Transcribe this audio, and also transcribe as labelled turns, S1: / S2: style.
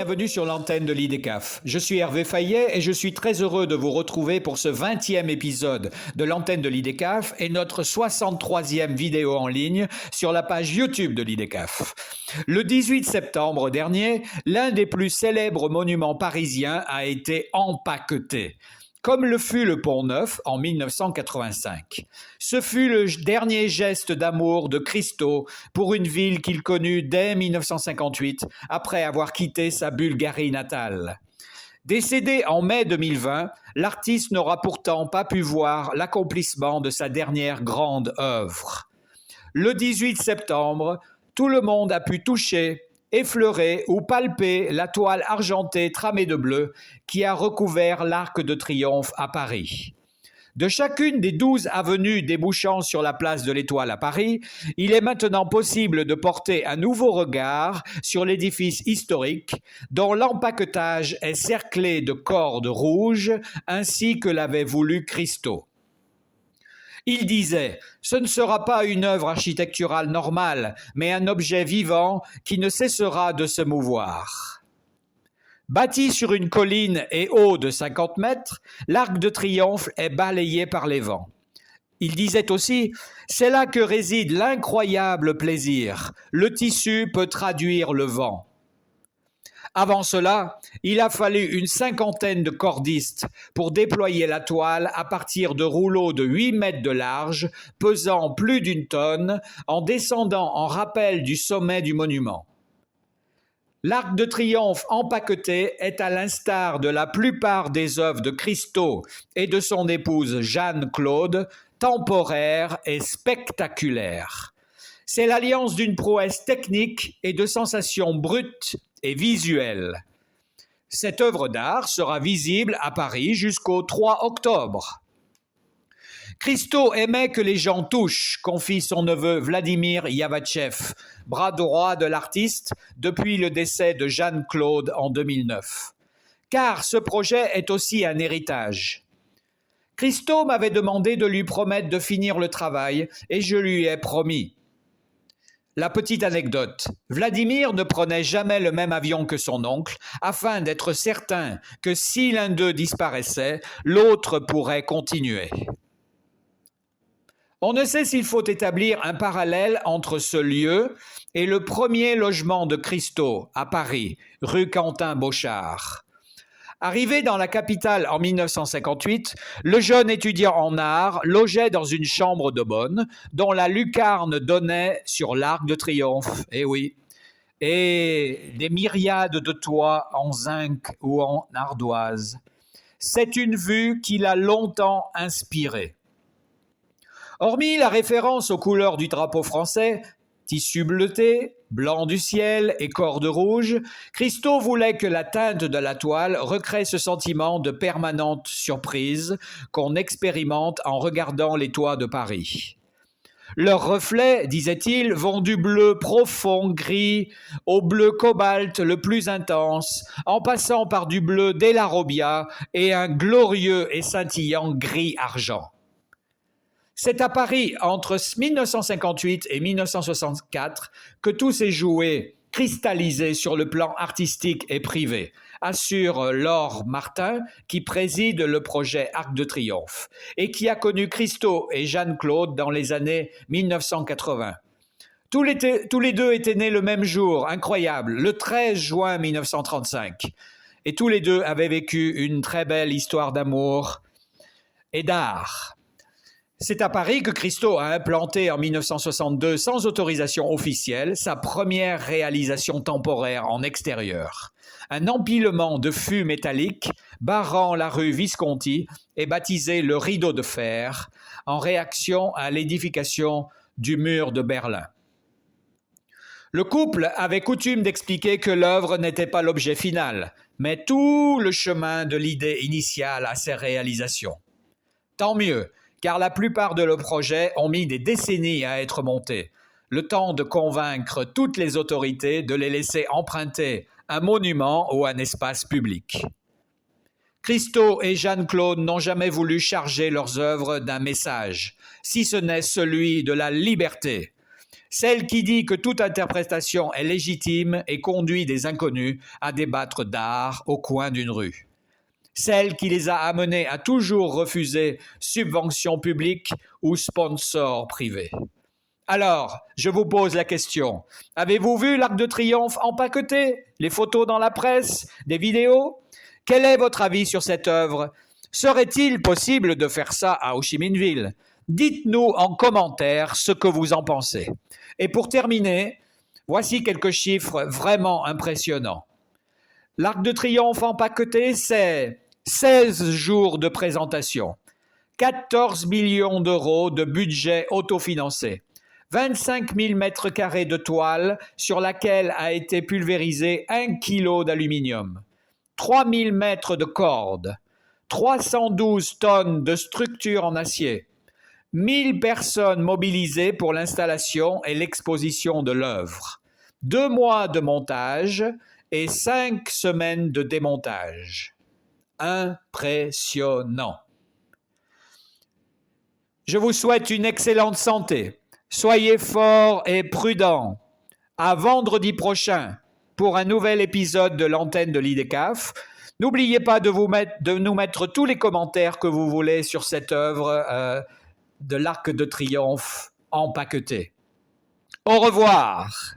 S1: bienvenue sur l'antenne de l'IDECAF. Je suis Hervé Fayet et je suis très heureux de vous retrouver pour ce 20e épisode de l'antenne de l'IDECAF et notre 63e vidéo en ligne sur la page YouTube de l'IDECAF. Le 18 septembre dernier, l'un des plus célèbres monuments parisiens a été empaqueté, comme le fut le Pont-Neuf en 1985. Ce fut le dernier geste d'amour de Christo pour une ville qu'il connut dès 1958, après avoir quitté sa Bulgarie natale. Décédé en mai 2020, l'artiste n'aura pourtant pas pu voir l'accomplissement de sa dernière grande œuvre. Le 18 septembre, tout le monde a pu toucher, effleurer ou palper la toile argentée tramée de bleu qui a recouvert l'Arc de Triomphe à Paris. De chacune des 12 avenues débouchant sur la place de l'Étoile à Paris, il est maintenant possible de porter un nouveau regard sur l'édifice historique dont l'empaquetage est cerclé de cordes rouges ainsi que l'avait voulu Christo. Il disait « Ce ne sera pas une œuvre architecturale normale, mais un objet vivant qui ne cessera de se mouvoir. » Bâti sur une colline et haut de 50 mètres, l'Arc de Triomphe est balayé par les vents. Il disait aussi « C'est là que réside l'incroyable plaisir. Le tissu peut traduire le vent. » Avant cela, il a fallu une cinquantaine de cordistes pour déployer la toile à partir de rouleaux de 8 mètres de large, pesant plus d'une tonne, en descendant en rappel du sommet du monument. L'Arc de Triomphe empaqueté est à l'instar de la plupart des œuvres de Christo et de son épouse Jeanne-Claude, temporaire et spectaculaire. C'est l'alliance d'une prouesse technique et de sensations brutes et visuelles. Cette œuvre d'art sera visible à Paris jusqu'au 3 octobre. Christo aimait que les gens touchent, confie son neveu Vladimir Yavachev, bras droit de l'artiste depuis le décès de Jeanne-Claude en 2009. Car ce projet est aussi un héritage. Christo m'avait demandé de lui promettre de finir le travail et je lui ai promis. La petite anecdote, Vladimir ne prenait jamais le même avion que son oncle afin d'être certain que si l'un d'eux disparaissait, l'autre pourrait continuer. On ne sait s'il faut établir un parallèle entre ce lieu et le premier logement de Christo à Paris, rue Quentin-Bochard. Arrivé dans la capitale en 1958, le jeune étudiant en art logeait dans une chambre de bonne dont la lucarne donnait sur l'Arc de Triomphe, et des myriades de toits en zinc ou en ardoise. C'est une vue qui l'a longtemps inspiré. Hormis la référence aux couleurs du drapeau français, tissu bleuté, blanc du ciel et cordes rouges, Christo voulait que la teinte de la toile recrée ce sentiment de permanente surprise qu'on expérimente en regardant les toits de Paris. Leurs reflets, disait-il, vont du bleu profond gris au bleu cobalt le plus intense, en passant par du bleu d'Elarobia et un glorieux et scintillant gris-argent. C'est à Paris, entre 1958 et 1964, que tout s'est joué, cristallisé sur le plan artistique et privé, assure Laure Martin, qui préside le projet Arc de Triomphe et qui a connu Christo et Jeanne-Claude dans les années 1980. Tous les deux étaient nés le même jour, incroyable, le 13 juin 1935. Et tous les deux avaient vécu une très belle histoire d'amour et d'art. C'est à Paris que Christo a implanté en 1962, sans autorisation officielle, sa première réalisation temporaire en extérieur. Un empilement de fûts métalliques barrant la rue Visconti est baptisé le Rideau de fer, en réaction à l'édification du mur de Berlin. Le couple avait coutume d'expliquer que l'œuvre n'était pas l'objet final, mais tout le chemin de l'idée initiale à ses réalisations. Tant mieux, car la plupart de leurs projets ont mis des décennies à être montés, le temps de convaincre toutes les autorités de les laisser emprunter un monument ou un espace public. Christo et Jeanne-Claude n'ont jamais voulu charger leurs œuvres d'un message, si ce n'est celui de la liberté. celle qui dit que toute interprétation est légitime et conduit des inconnus à débattre d'art au coin d'une rue, celle qui les a amenés à toujours refuser subventions publiques ou sponsors privés. Alors, je vous pose la question, avez-vous vu l'Arc de Triomphe empaqueté? Les photos dans la presse? Des vidéos? Quel est votre avis sur cette œuvre? Serait-il possible de faire ça à Ho Chi Minh Ville? Dites-nous en commentaire ce que vous en pensez. Et pour terminer, voici quelques chiffres vraiment impressionnants. L'Arc de Triomphe empaqueté, c'est 16 jours de présentation, 14 millions d'euros de budget autofinancé, 25 000 mètres carrés de toile sur laquelle a été pulvérisé 1 kg d'aluminium, 3 000 mètres de cordes, 312 tonnes de structures en acier, 1000 personnes mobilisées pour l'installation et l'exposition de l'œuvre, 2 mois de montage et 5 semaines de démontage. Impressionnant. Je vous souhaite une excellente santé. Soyez forts et prudents. À vendredi prochain pour un nouvel épisode de l'antenne de l'IDCAF. N'oubliez pas de nous mettre tous les commentaires que vous voulez sur cette œuvre de l'Arc de Triomphe empaqueté. Au revoir.